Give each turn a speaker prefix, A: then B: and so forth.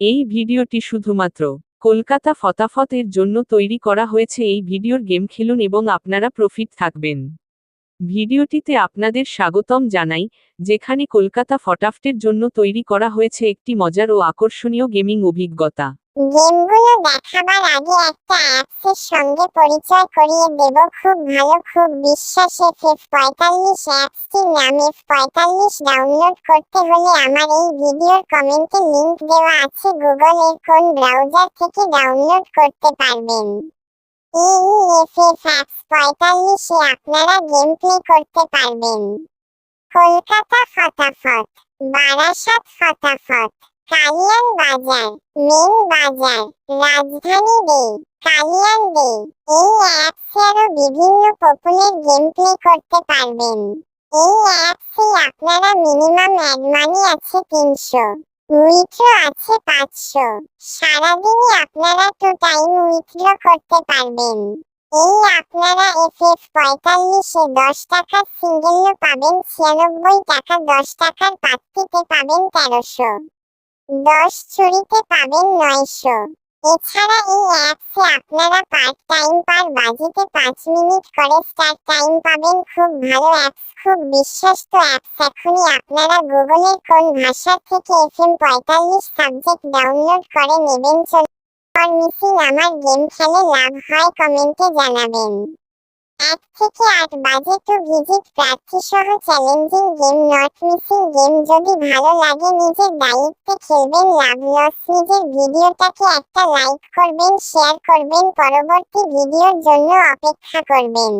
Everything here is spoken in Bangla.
A: এই ভিডিওটি শুধুমাত্র কলকাতা ফটাফট এর জন্য তৈরি করা হয়েছে। এই ভিডিওর গেম খেলুন এবং আপনারা প্রফিট থাকবেন। ভিডিওটিতে আপনাদের স্বাগতম জানাই, যেখানে কলকাতা ফটাফটের জন্য তৈরি করা হয়েছে একটি মজার ও আকর্ষণীয় গেমিং অভিজ্ঞতা।
B: গেমগুলো দেখাবার আগে একটা অ্যাপসের সঙ্গে পরিচয় করিয়ে দেব। খুব ভালো, খুব বিশ্বাস F45 অ্যাপসটির নাম F45। ডাউনলোড করতে হলে আমার এই ভিডিওর কমেন্টে লিংক দেওয়া আছে। গুগল এর কোন ব্রাউজার থেকে ডাউনলোড করতে পারবেন। এই F45 আপনারা গেম প্লে করতে পারবেন। কলকাতা ফটাফট, বারাসাত ফটাফট, কালিয়ান বাজার, মেন বাজার, রাজধানী ডে, কালিয়ান ডে। এই অ্যাপসে আরো বিভিন্ন পপুলার গেম প্লে করতে পারবেন। এই অ্যাপসে আপনারা মিনিমাম অ্যাড মানি আছে 300, উইথড্র আছে 500। সারাদিনই আপনারা 2 টাইম উইথড্র করতে পারবেন। এই আপনারা F45 10 টাকার সিঙ্গেলও পাবেন 96 টাকা, 10 টাকার পাত্তিতে পাবেন 1300, 10 চুরিতে পাবেন 900। এছাড়া এই অ্যাপসে আপনারা পার টাইম পার বাজিতে 5 মিনিট করে স্টার টাইম পাবেন। খুব ভালো অ্যাপস, খুব বিশ্বস্ত অ্যাপস। এখনই আপনারা গুগলের কোন ভাষা থেকে FM45 সাবজেক্ট ডাউনলোড করে নেবেন। মিসিং আমার গেম খেলে লাভ হয় কমেন্টে জানাবেন। 1 থেকে 8 বাজে টু ভিজিট প্রার্থী সহ challenging game, not missing game. যদি ভালো লাগে নিজের দায়িত্বে খেলবেন, লাভ লস নিজের। ভিডিওটাকে একটা লাইক করবেন, শেয়ার করবেন, পরবর্তী ভিডিওর জন্য অপেক্ষা করবেন।